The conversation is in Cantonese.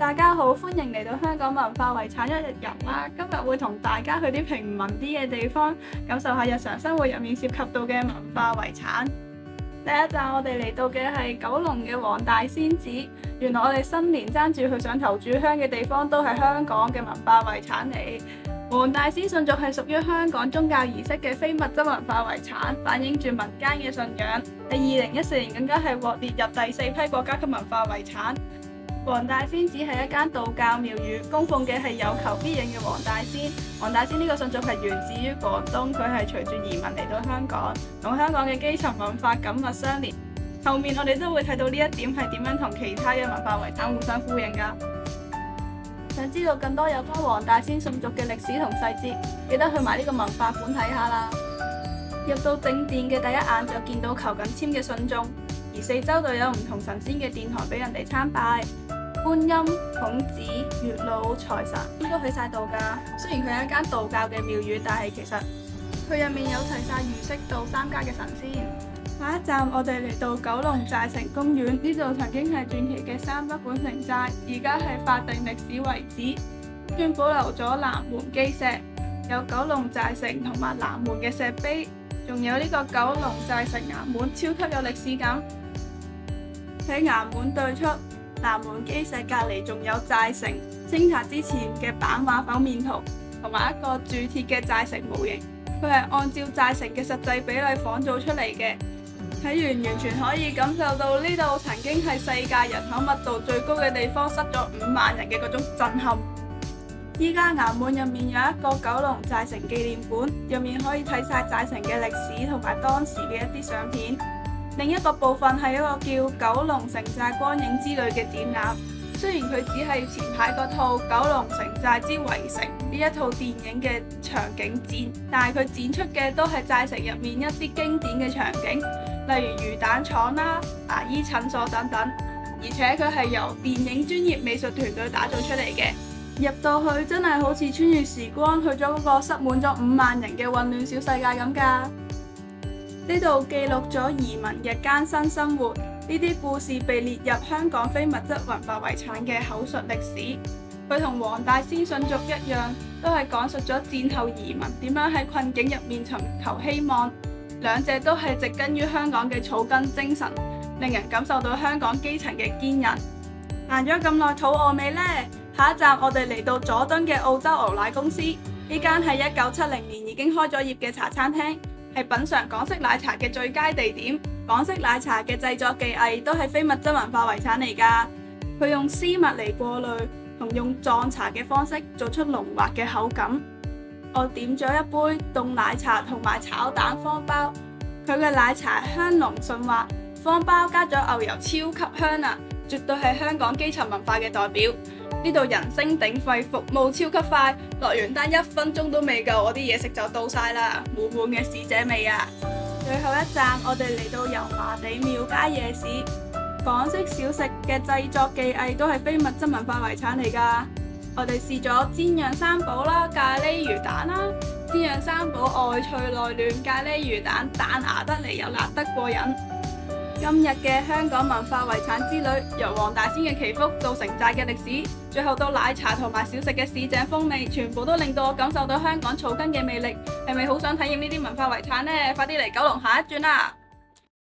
大家好，歡迎嚟到香港文化遺產一日遊啦！今日會同大家去啲平民啲嘅地方，感受下日常生活入面涉及到嘅文化遺產。第一站我哋嚟到嘅係九龍嘅黃大仙寺。原來我哋新年爭住去上頭炷香嘅地方，都係香港嘅文化遺產嚟。黃大仙信俗係屬於香港宗教儀式嘅非物質文化遺產，反映住民間嘅信仰。喺2014年更加係獲列入第4批國家級文化遺產。黃大仙寺係一間道教廟宇，供奉嘅係有求必應嘅黃大仙。黃大仙呢個信俗係源自於廣東，佢係隨住移民嚟到香港，同香港嘅基層文化緊密相連。後面我哋都會睇到呢一點係點樣同其他嘅文化遺產互相呼應㗎。想知道更多有關黃大仙信俗嘅歷史同細節，記得去埋呢個文化館睇下啦。入到正殿嘅第一眼就見到求緊籤嘅信眾，而四周就有唔同神仙嘅殿堂俾人哋參拜。觀音、孔子、月老、財神應該去晒度㗎。雖然佢係一間道教嘅廟宇，但係其實佢入面有齊晒儒釋道3家嘅神仙。下一站我哋嚟到九龍寨城公園，呢度曾經係傳奇嘅三不管城寨，而家係法定歷史遺址，仲保留咗南門基石，有九龍寨城同埋南門嘅石碑，仲有呢個九龍寨城衙門，超級有歷史感。喺衙門對出，南門基石隔離仲有寨城清拆之前嘅版畫剖面圖，同埋一個鑄鐵嘅寨城模型，佢係按照寨城嘅實際比例仿造出嚟嘅。睇完全可以感受到呢度曾經係世界人口密度最高嘅地方，塞咗5萬人嘅嗰種震撼。依家衙門入面有一個九龍寨城紀念館，入面可以睇晒寨城嘅歷史同埋當時嘅一啲相片。另一個部分係一個叫九龍城寨光影之旅嘅展覽，雖然佢只係前排嗰套《九龍城寨之圍城》呢一套電影嘅場景展，但係佢展出嘅都係寨城入面一啲經典嘅場景，例如魚蛋廠啦、牙醫診所等等，而且佢係由電影專業美術團隊打造出嚟嘅。入到去真係好似穿越時光，去咗嗰個塞滿咗5萬人嘅混亂小世界咁㗎。呢度記錄咗移民嘅艱辛生活，呢啲故事被列入香港非物質文化遺產嘅口述歷史。佢同黃大仙信俗一樣，都係講述咗戰後移民點樣喺困境入面尋求希望。兩者都係植根於香港嘅草根精神，令人感受到香港基層嘅堅韌。行咗咁耐，肚餓未呢？下一站我哋嚟到佐敦嘅澳洲牛奶公司，呢間係1970年已經開咗業嘅茶餐廳，係品嚐港式奶茶嘅最佳地點。港式奶茶嘅製作技藝都係非物質文化遺產嚟㗎。佢用絲襪嚟過濾，同用撞茶嘅方式做出濃滑嘅口感。我點咗一杯凍奶茶同埋炒蛋方包，佢嘅奶茶香濃順滑，方包加咗牛油超級香啊！絕對係香港基層文化嘅代表。呢度人聲鼎沸，服務超級快，落完單1分鐘都未夠，我啲嘢食就到晒啦，滿滿嘅市井味啊！最後一站我哋嚟到油麻地廟街夜市，港式小食嘅製作技藝都係非物質文化遺產嚟㗎。我哋試咗煎釀三寶啦、咖喱魚蛋啦。煎釀三寶外脆內嫩，咖喱魚蛋彈牙得嚟又辣得過癮。今日嘅香港文化遺產之旅，由黃大仙嘅祈福到城寨嘅歷史，最後到奶茶同埋小食嘅市井風味，全部都令到我感受到香港草根嘅魅力。係咪好想體驗呢啲文化遺產呢？快啲嚟九龍行一轉啦！